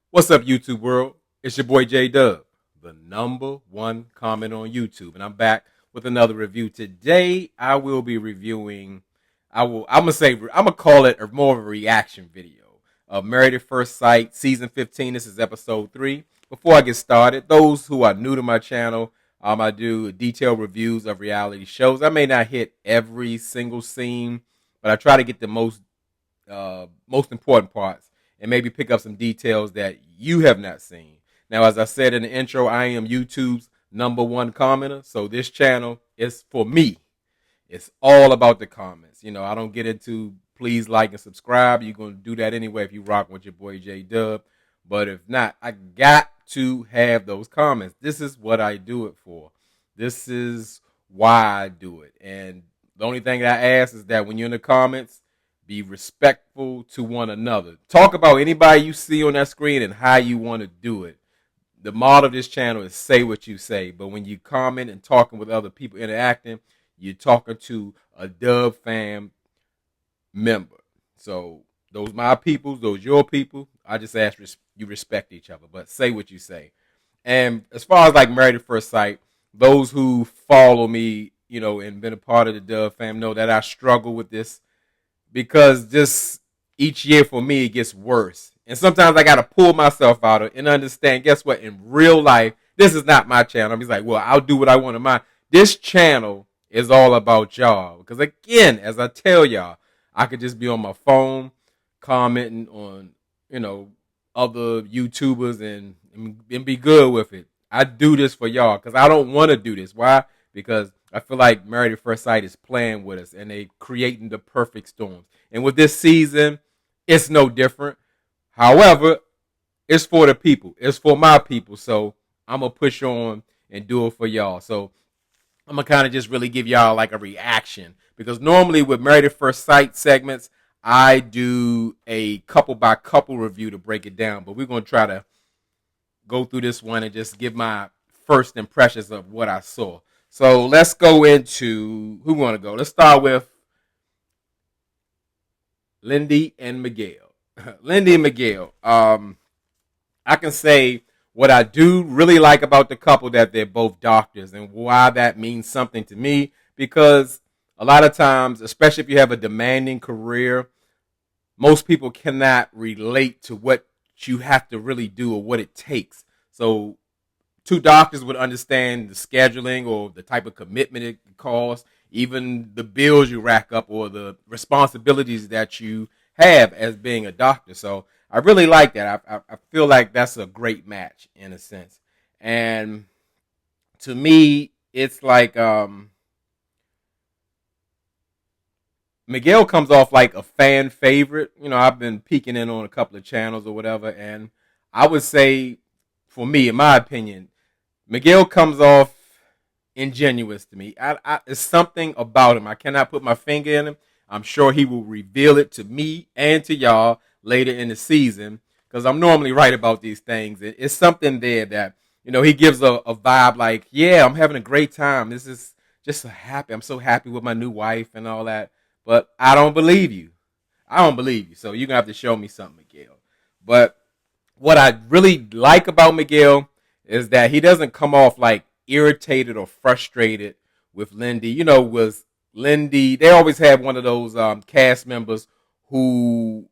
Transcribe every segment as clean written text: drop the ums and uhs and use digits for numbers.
What's up, YouTube world? It's your boy J Dub, the number one comment on YouTube, and I'm back with another review. Today, I will be reviewing. I'm gonna call it more of a reaction video of Married at First Sight, season 15. This is episode 3. Before I get started, those who are new to my channel, I do detailed reviews of reality shows. I may not hit every single scene, but I try to get the most important parts and maybe pick up some details that you have not seen. Now, as I said in the intro, I am YouTube's number one commenter, so this channel is for me. It's all about the comments. I don't get into please like and subscribe. You're going to do that anyway if you rock with your boy J Dub. But if not, I got to have those comments. This is what I do it for. This is why I do it. And the only thing that I ask is that when you're in the comments, be respectful to one another. Talk about anybody you see on that screen and how you want to do it. The motto of this channel is say what you say. But when you comment and talking with other people interacting, you're talking to a Dub fam member. So those my peoples, those your people. I just ask you respect each other, but say what you say. And as far as like Married at First Sight, those who follow me, and been a part of the Dub fam know that I struggle with this because just each year for me it gets worse. And sometimes I got to pull myself out of it and understand, guess what? In real life, this is not my channel. I'm just like, well, I'll do what I want in mine. This channel is all about y'all. Because again, as I tell y'all, I could just be on my phone commenting on, other YouTubers and be good with it. I do this for y'all because I don't want to do this. Why? Because I feel like Married at First Sight is playing with us and they creating the perfect storms. And with this season, it's no different. However, it's for the people. It's for my people. So I'm going to push on and do it for y'all. So I'm going to kind of just really give y'all like a reaction. Because normally with Married at First Sight segments, I do a couple by couple review to break it down. But we're going to try to go through this one and just give my first impressions of what I saw. So let's go into who we want to go. Let's start with Lindy and Miguel. Lindy and Miguel. I can say what I do really like about the couple, that they're both doctors, and why that means something to me, because a lot of times, especially if you have a demanding career, most people cannot relate to what you have to really do or what it takes. So two doctors would understand the scheduling or the type of commitment it costs, even the bills you rack up or the responsibilities that you have as being a doctor. So I really like that. I feel like that's a great match in a sense. And to me, it's like Miguel comes off like a fan favorite. I've been peeking in on a couple of channels or whatever, and I would say, for me, in my opinion, Miguel comes off ingenuous to me. It's something about him. I cannot put my finger in him. I'm sure he will reveal it to me and to y'all later in the season, because I'm normally right about these things. It's something there that, he gives a vibe like, yeah, I'm having a great time. This is just so happy. I'm so happy with my new wife and all that. But I don't believe you. I don't believe you. So you're going to have to show me something, Miguel. But what I really like about Miguel is that he doesn't come off like irritated or frustrated with Lindy. Was Lindy, they always have one of those cast members who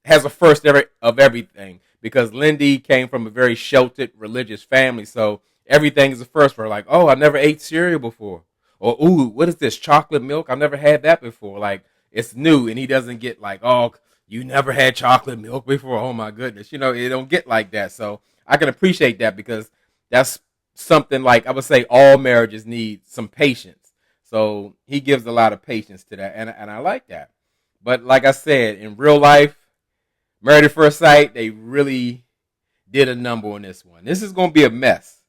has a first of everything, because Lindy came from a very sheltered religious family. So everything is a first for her. Like, oh, I never ate cereal before. Or, ooh, what is this, chocolate milk? I've never had that before. Like, it's new, and he doesn't get like, oh, you never had chocolate milk before. Oh, my goodness. It don't get like that. So I can appreciate that, because that's something like I would say all marriages need some patience. So he gives a lot of patience to that, and I like that. But like I said, in real life, Married at First Sight, they really did a number on this one. This is going to be a mess.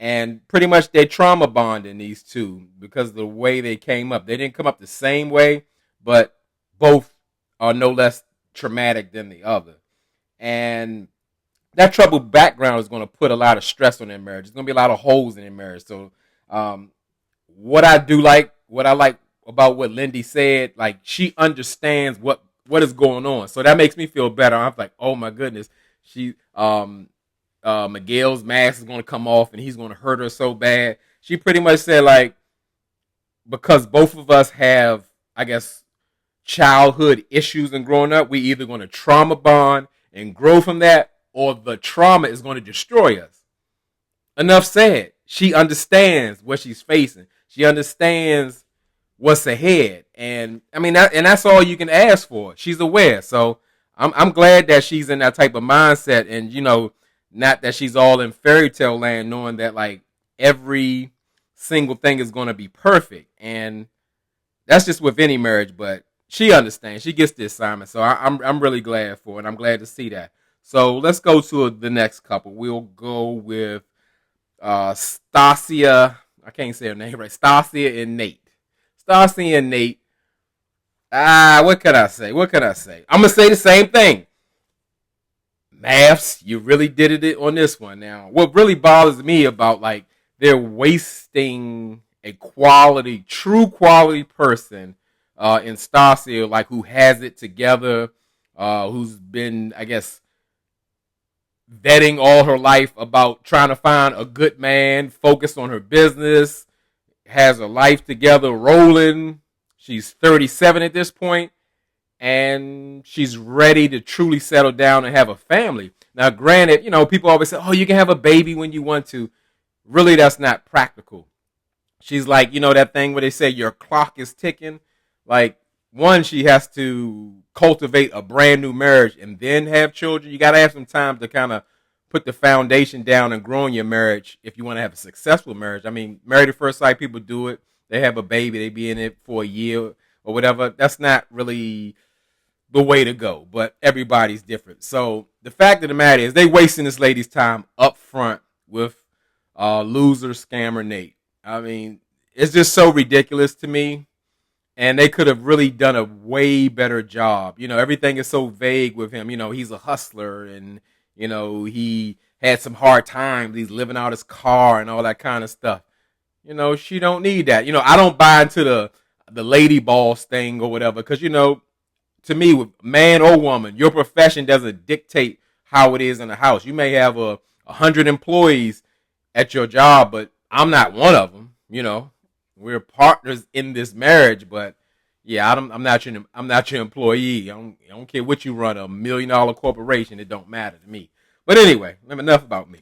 And pretty much they trauma bonding these two because of the way they came up. They didn't come up the same way, but both are no less traumatic than the other. And that troubled background is going to put a lot of stress on their marriage. There's going to be a lot of holes in their marriage. So what I like about what Lindy said, like, she understands what is going on. So that makes me feel better. I'm like, oh my goodness. She Miguel's mask is going to come off and he's going to hurt her so bad. She pretty much said like, because both of us have, I guess, childhood issues and growing up, we either going to trauma bond and grow from that, or the trauma is going to destroy us. Enough said. She understands what she's facing. She understands what's ahead, and I mean, and that's all you can ask for. She's aware, so I'm glad that she's in that type of mindset, and not that she's all in fairy tale land, knowing that like every single thing is going to be perfect, and that's just with any marriage. But she understands. She gets the assignment, so I'm really glad for it. I'm glad to see that. So let's go to the next couple. We'll go with Stasia. I can't say her name right. Stasia and Nate. Stasia and Nate. What can I say? I'm gonna say the same thing. Maths, you really did it on this one. Now, what really bothers me about like they're wasting a quality, true quality person in Stasia, like who has it together, who's been, I guess, vetting all her life about trying to find a good man, focused on her business, has her life together, rolling. She's 37 at this point, and she's ready to truly settle down and have a family. Now, granted, people always say, oh, you can have a baby when you want to. Really, that's not practical. She's like, that thing where they say your clock is ticking. Like, one, she has to cultivate a brand new marriage and then have children. You got to have some time to kind of put the foundation down and grow in your marriage if you want to have a successful marriage. I mean, married at first sight, people do it. They have a baby. They be in it for a year or whatever. That's not really the way to go, but everybody's different. So the fact of the matter is they wasting this lady's time up front with loser scammer Nate. I mean, it's just so ridiculous to me. And they could have really done a way better job. Everything is so vague with him. He's a hustler and, he had some hard times. He's living out his car and all that kind of stuff. She don't need that. I don't buy into the lady boss thing or whatever. Because, to me, with man or woman, your profession doesn't dictate how it is in the house. You may have 100 employees at your job, but I'm not one of them, We're partners in this marriage, but yeah, I'm not your employee. I don't care what you run, $1 million corporation. It don't matter to me. But anyway, enough about me.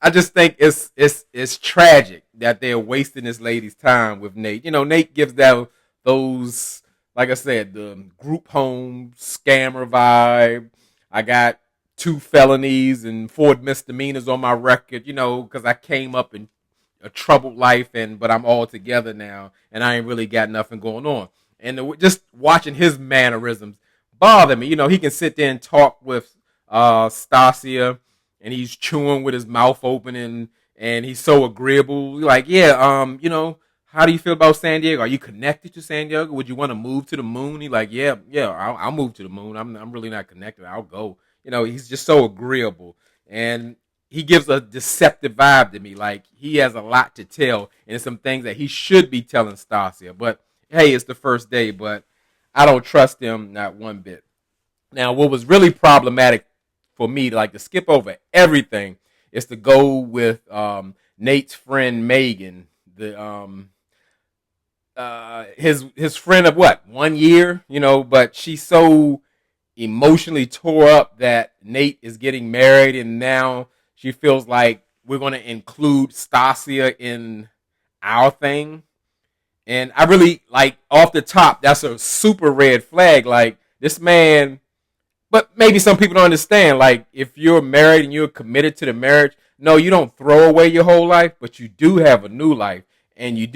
I just think it's tragic that they're wasting this lady's time with Nate. Nate gives those, like I said, the group home scammer vibe. I got 2 felonies and 4 misdemeanors on my record, because I came up in a troubled life, but I'm all together now, and I ain't really got nothing going on. And just watching his mannerisms bother me. He can sit there and talk with Stasia, and he's chewing with his mouth open, and he's so agreeable. Like, yeah, how do you feel about San Diego? Are you connected to San Diego? Would you want to move to the moon? He's like, yeah, I'll move to the moon. I'm really not connected. I'll go. He's just so agreeable, and he gives a deceptive vibe to me. Like, he has a lot to tell and some things that he should be telling Stasia. But, hey, it's the first day, but I don't trust him not one bit. Now, what was really problematic for me, to skip over everything, is to go with Nate's friend Megan, his friend of 1 year, but she's so emotionally tore up that Nate is getting married, and now she feels like we're going to include Stasia in our thing. And I really, off the top, that's a super red flag. Like, this man, but maybe some people don't understand. Like, if you're married and you're committed to the marriage, no, you don't throw away your whole life, but you do have a new life. And you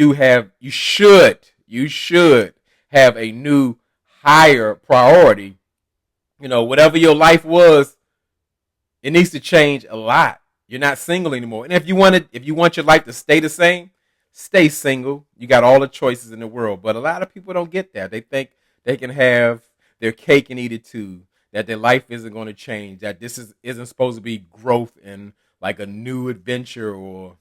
should have a new, higher priority. Whatever your life was, it needs to change a lot. You're not single anymore. And if you want your life to stay the same, stay single. You got all the choices in the world. But a lot of people don't get that. They think they can have their cake and eat it too. That their life isn't going to change. That this isn't supposed to be growth and like a new adventure or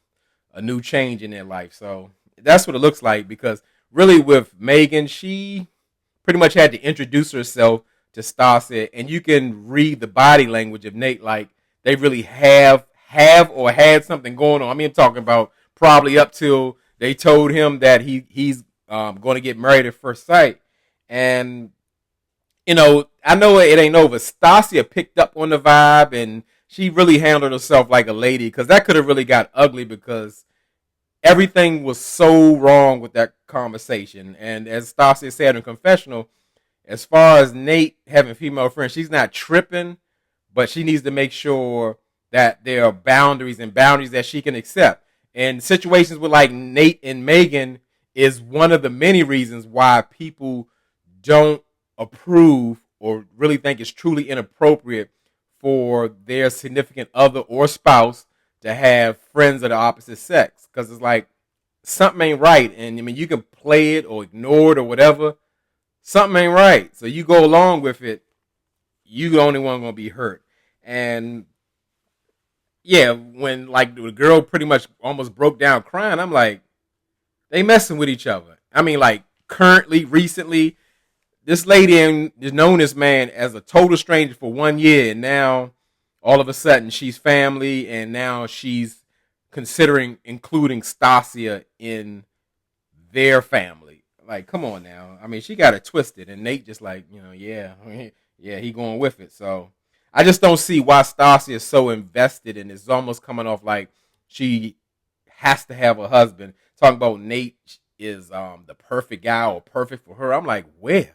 a new change in their life. So that's what it looks like, because really with Megan, she pretty much had to introduce herself to Stasia, and you can read the body language of Nate, like they really have or had something going on. I mean, I'm talking about probably up till they told him that he's going to get married at first sight, and I know it ain't over. Stasia picked up on the vibe, and she really handled herself like a lady, because that could have really got ugly, because everything was so wrong with that conversation. And as Stasia said in confessional, as far as Nate having female friends, she's not tripping, but she needs to make sure that there are boundaries and boundaries that she can accept. And situations with like Nate and Megan is one of the many reasons why people don't approve or really think it's truly inappropriate for their significant other or spouse to have friends of the opposite sex. Because it's like something ain't right. And I mean, you can play it or ignore it or whatever. Something ain't right. So you go along with it. You the only one going to be hurt. And yeah, when like the girl pretty much almost broke down crying, I'm like, they messing with each other. I mean, like currently, recently, this lady has known this man as a total stranger for 1 year, and now all of a sudden she's family, and now she's considering including Stasia in their family. Like, come on now. I mean, she got it twisted, and Nate just like, yeah, he going with it. So I just don't see why Stasia is so invested, and it's almost coming off like she has to have a husband. Talking about Nate is the perfect guy or perfect for her. I'm like, where?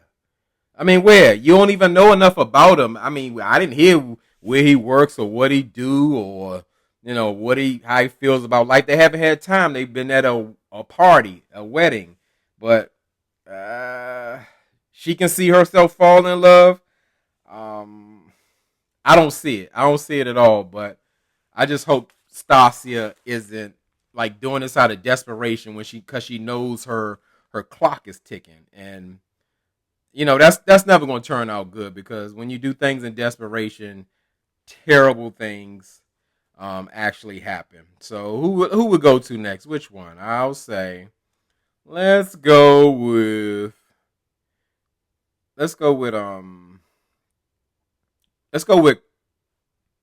I mean, where? You don't even know enough about him. I mean, I didn't hear where he works or what he do or, how he feels about life. They haven't had time. They've been at a party, a wedding. But she can see herself fall in love. I don't see it. I don't see it at all. But I just hope Stasia isn't like doing this out of desperation because she knows her clock is ticking. And that's never going to turn out good, because when you do things in desperation, terrible things actually happen. So who would go to next? Which one? I'll say let's go with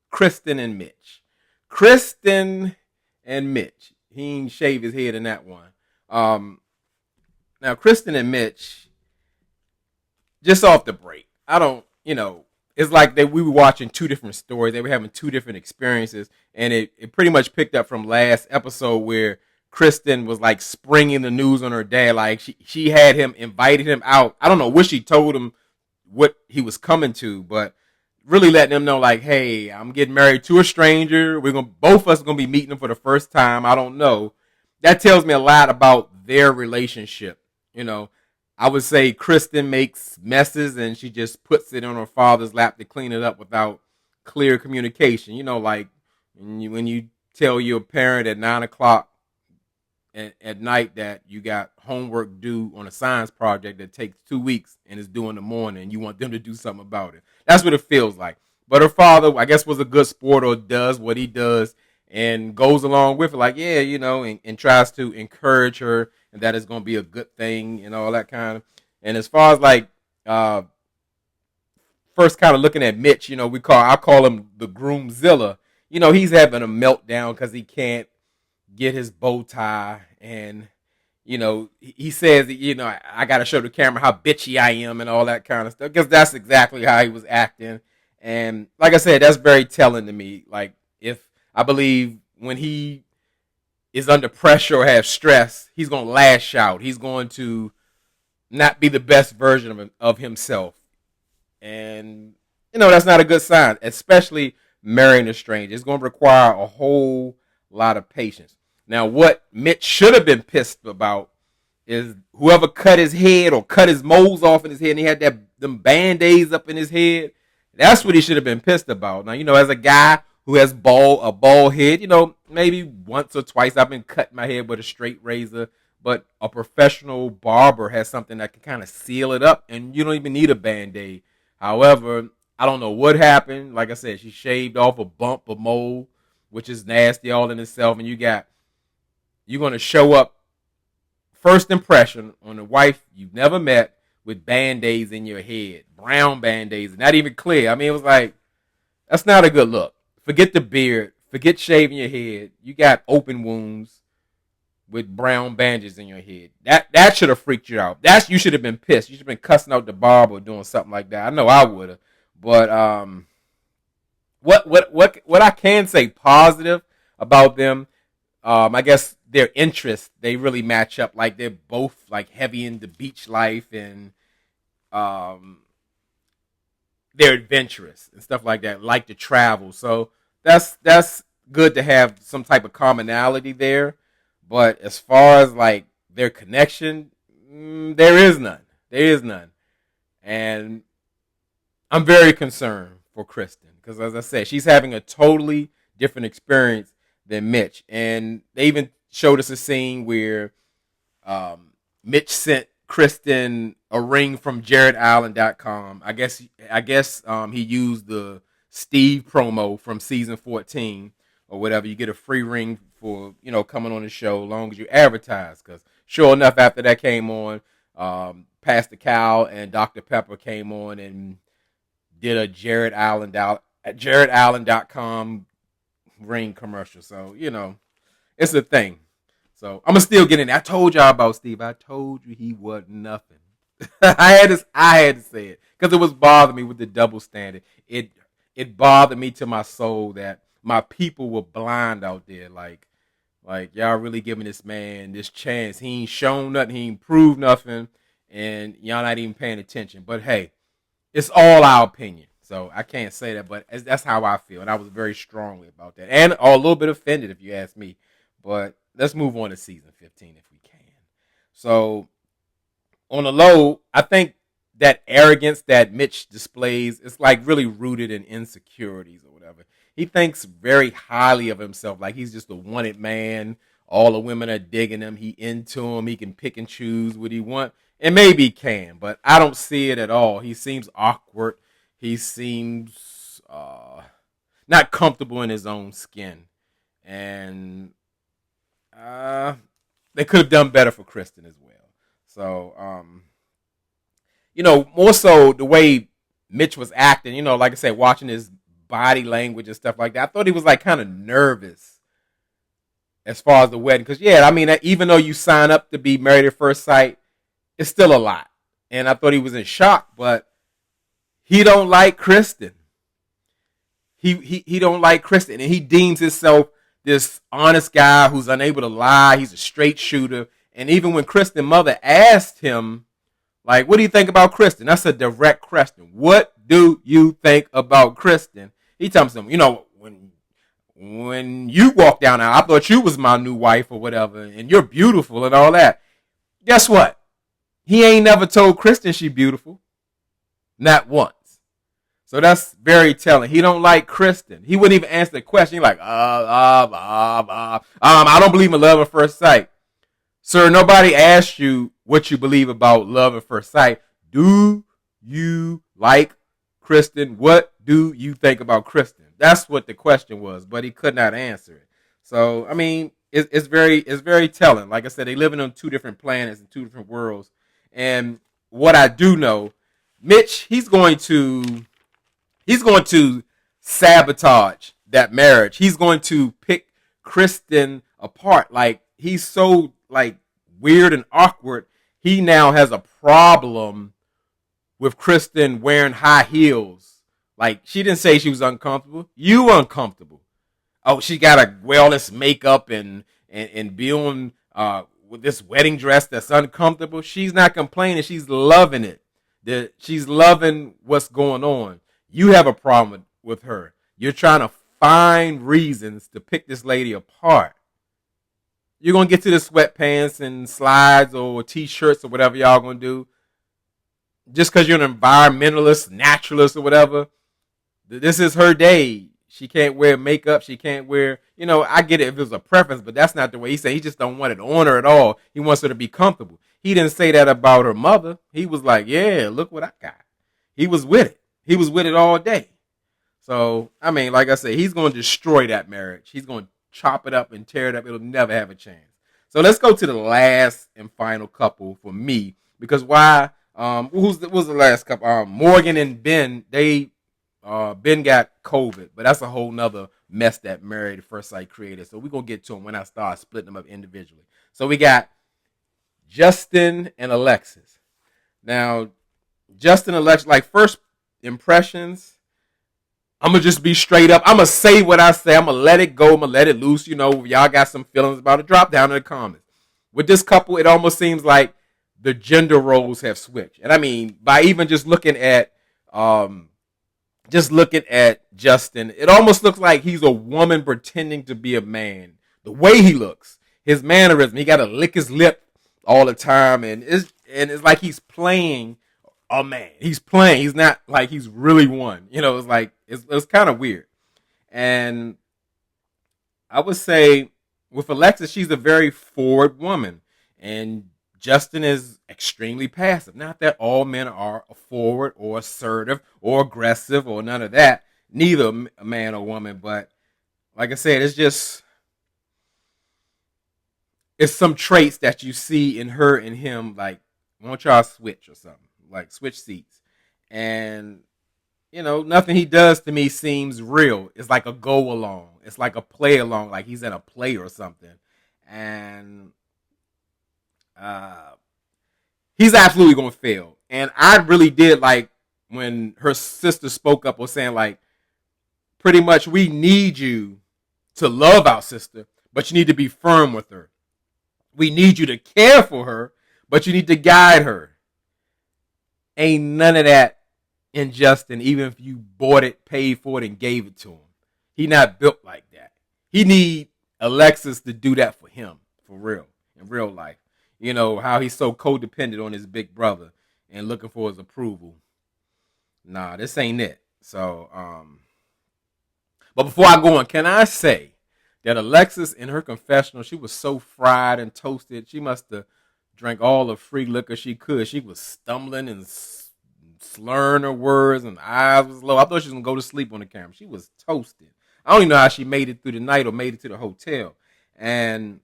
Kristen and Mitch. Kristen and Mitch. He ain't shave his head in that one. Now Kristen and Mitch, just off the break, it's like we were watching two different stories. They were having two different experiences, and it pretty much picked up from last episode where Kristen was like springing the news on her dad. Like she had him, invited him out. I don't know what she told him what he was coming to, but really letting him know like, hey, I'm getting married to a stranger. Both of us are gonna be meeting him for the first time. I don't know. That tells me a lot about their relationship. I would say Kristen makes messes and she just puts it on her father's lap to clean it up without clear communication. Like when you tell your parent at 9:00 at night that you got homework due on a science project that takes 2 weeks and is due in the morning, and you want them to do something about it. That's what it feels like. But her father, I guess, was a good sport, or does what he does and goes along with it. Like, yeah, and tries to encourage her, and that is going to be a good thing and all that kind of. And as far as like first kind of looking at Mitch, I call him the groomzilla. He's having a meltdown because he can't get his bow tie, and he says that I got to show the camera how bitchy I am and all that kind of stuff, because that's exactly how he was acting. And like I said, that's very telling to me. Like, if I believe when he is under pressure or has stress, he's going to lash out. He's going to not be the best version of himself. And, that's not a good sign, especially marrying a stranger. It's going to require a whole lot of patience. Now, what Mitch should have been pissed about is whoever cut his head or cut his moles off in his head, and he had them Band-Aids up in his head. That's what he should have been pissed about. Now, as a guy who has a bald head, maybe once or twice I've been cutting my head with a straight razor, but a professional barber has something that can kind of seal it up, and you don't even need a Band-Aid. However, I don't know what happened. Like I said, she shaved off a bump, a mole, which is nasty all in itself, and you're going to show up first impression on a wife you've never met with Band-Aids in your head, brown Band-Aids, not even clear. I mean, it was like, that's not a good look. Forget the beard. Forget shaving your head. You got open wounds with brown bandages in your head. That should have freaked you out. You should have been pissed. You should have been cussing out the barber or doing something like that. I know I would have. But what I can say positive about them, I guess their interests, they really match up. Like they're both like heavy into beach life and they're adventurous and stuff like that, like to travel. So that's good to have some type of commonality there. But as far as like their connection, there is none. There is none. And I'm very concerned for Kristen because, as I said, she's having a totally different experience than Mitch. And they even showed us a scene where Mitch sent Kristen a ring from JaredAllen.com. I guess he used the Steve promo from season 14 or whatever. You get a free ring for coming on the show as long as you advertise. Because sure enough, after that came on, Pastor Cal and Dr. Pepper came on and did a JaredAllen.com ring commercial. So it's a thing. So I'm gonna still get in. I told y'all about Steve. I told you he wasn't nothing. I had to say it because it was bothering me with the double standard. It bothered me to my soul that my people were blind out there. Like y'all really giving this man this chance. He ain't shown nothing. He ain't proved nothing, and y'all not even paying attention. But hey, it's all our opinion. So I can't say that, but that's how I feel, and I was very strongly about that, and a little bit offended if you ask me. But let's move on to season 15 if we can. So on the low, I think that arrogance that Mitch displays is like really rooted in insecurities or whatever. He thinks very highly of himself, like he's just a wanted man. All the women are digging him. He into him. He can pick and choose what he wants, and maybe he can, but I don't see it at all. He seems awkward. He seems not comfortable in his own skin, and they could have done better for Kristen as well. So, more so the way Mitch was acting, like I said, watching his body language and stuff like that, I thought he was like kind of nervous as far as the wedding. Because, even though you sign up to be married at first sight, it's still a lot. And I thought he was in shock, but he don't like Kristen. He don't like Kristen, and he deems himself this honest guy who's unable to lie. He's a straight shooter. And even when Kristen's mother asked him, like, what do you think about Kristen? That's a direct question. What do you think about Kristen? He tells him, when you walked down there, I thought you was my new wife or whatever, and you're beautiful and all that. Guess what? He ain't never told Kristen she beautiful. Not once. So that's very telling. He don't like Kristen. He wouldn't even answer the question. He's like, I don't believe in love at first sight. Sir, nobody asked you what you believe about love at first sight. Do you like Kristen? What do you think about Kristen? That's what the question was, but he could not answer it. So, it's very telling. Like I said, they living on two different planets and two different worlds. And what I do know, Mitch, he's going to sabotage that marriage. He's going to pick Kristen apart. Like, he's so like weird and awkward. He now has a problem with Kristen wearing high heels. Like, she didn't say she was uncomfortable. You uncomfortable. Oh, she got to wear all this makeup and be on with this wedding dress that's uncomfortable. She's not complaining. She's loving it. She's loving what's going on. You have a problem with her. You're trying to find reasons to pick this lady apart. You're going to get to the sweatpants and slides or t-shirts or whatever y'all going to do. Just because you're an environmentalist, naturalist or whatever. This is her day. She can't wear makeup. She can't wear, I get it if it was a preference, but that's not the way he said. He just don't want it on her at all. He wants her to be comfortable. He didn't say that about her mother. He was like, yeah, look what I got. He was with it. He was with it all day. So, like I said, he's going to destroy that marriage. He's going to chop it up and tear it up. It'll never have a chance. So let's go to the last and final couple for me. Because why What was the last couple? Morgan and Ben. Ben got COVID, but that's a whole nother mess that Married at First Sight created. So we're gonna get to them when I start splitting them up individually. So we got Justin and Alexis. Now, Justin and Alexis, like first impressions, I'm gonna just be straight up. I'm gonna say what I say. I'm gonna let it go. I'm gonna let it loose. Y'all got some feelings about it. Drop down in the comments. With this couple, it almost seems like the gender roles have switched. And I mean, by even just looking at Justin, it almost looks like he's a woman pretending to be a man. The way he looks, his mannerism, he got to lick his lip all the time, and it's like he's playing a man. He's playing. He's not like he's really one. It's like it's kind of weird. And I would say with Alexis, she's a very forward woman, and Justin is extremely passive. Not that all men are forward or assertive or aggressive or none of that. Neither a man or woman, but like I said, it's some traits that you see in her and him. Like, why don't y'all switch or something? Like, switch seats. And, nothing he does to me seems real. It's like a go along. It's like a play along, like he's in a play or something. And he's absolutely going to fail. And I really did like when her sister spoke up, was saying like, pretty much, we need you to love our sister, but you need to be firm with her. We need you to care for her, but you need to guide her. Ain't none of that in Justin, even if you bought it, paid for it, and gave it to him. He not built like that. He need Alexis to do that for him, for real, in real life. How he's so codependent on his big brother and looking for his approval. Nah, this ain't it. So, but before I go on, can I say that Alexis, in her confessional, she was so fried and toasted. She must have drank all the free liquor she could. She was stumbling and slurring her words, and eyes was low. I thought she was going to go to sleep on the camera. She was toasted. I don't even know how she made it through the night or made it to the hotel. And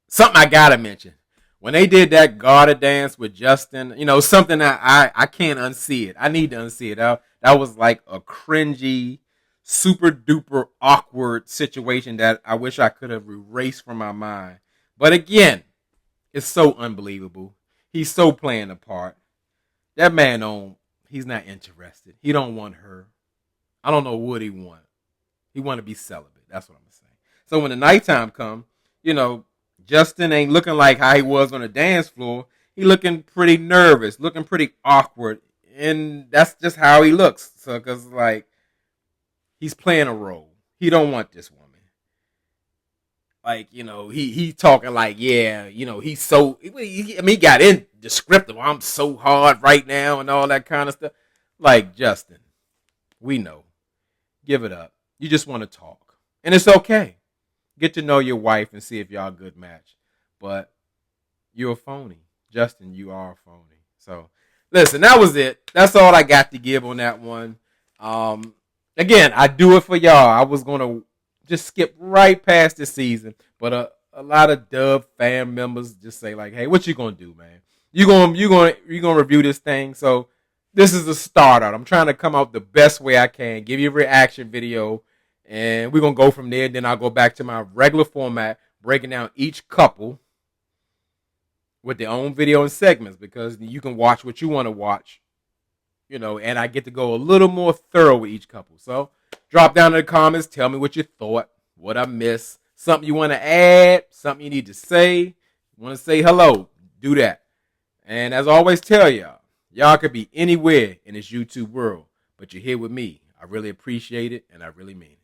something I got to mention. When they did that garter dance with Justin, something that I can't unsee it. I need to unsee it. That was like a cringy, super duper awkward situation that I wish I could have erased from my mind. But again, it's so unbelievable. He's so playing the part. That man he's not interested. He don't want her. I don't know what he want. He want to be celibate. That's what I'm saying. So when the nighttime come, Justin ain't looking like how he was on the dance floor. He looking pretty nervous, looking pretty awkward, and that's just how he looks. So, cause like he's playing a role. He don't want this woman. Like, he talking like, yeah, he's so. He got in descriptive. I'm so hard right now and all that kind of stuff. Like, Justin, we know. Give it up. You just want to talk, and it's okay. Get to know your wife and see if y'all a good match. But you're a phony. Justin, you are a phony. So, listen, that was it. That's all I got to give on that one. Again, I do it for y'all. I was going to just skip right past this season. But a lot of Dub fan members just say, like, hey, what you going to do, man? You gonna review this thing? So, this is a start out. I'm trying to come out the best way I can. Give you a reaction video. And we're going to go from there. Then I'll go back to my regular format, breaking down each couple with their own video and segments, because you can watch what you want to watch, and I get to go a little more thorough with each couple. So drop down in the comments. Tell me what you thought, what I missed, something you want to add, something you need to say. You want to say hello, do that. And as I always tell y'all could be anywhere in this YouTube world, but you're here with me. I really appreciate it, and I really mean it.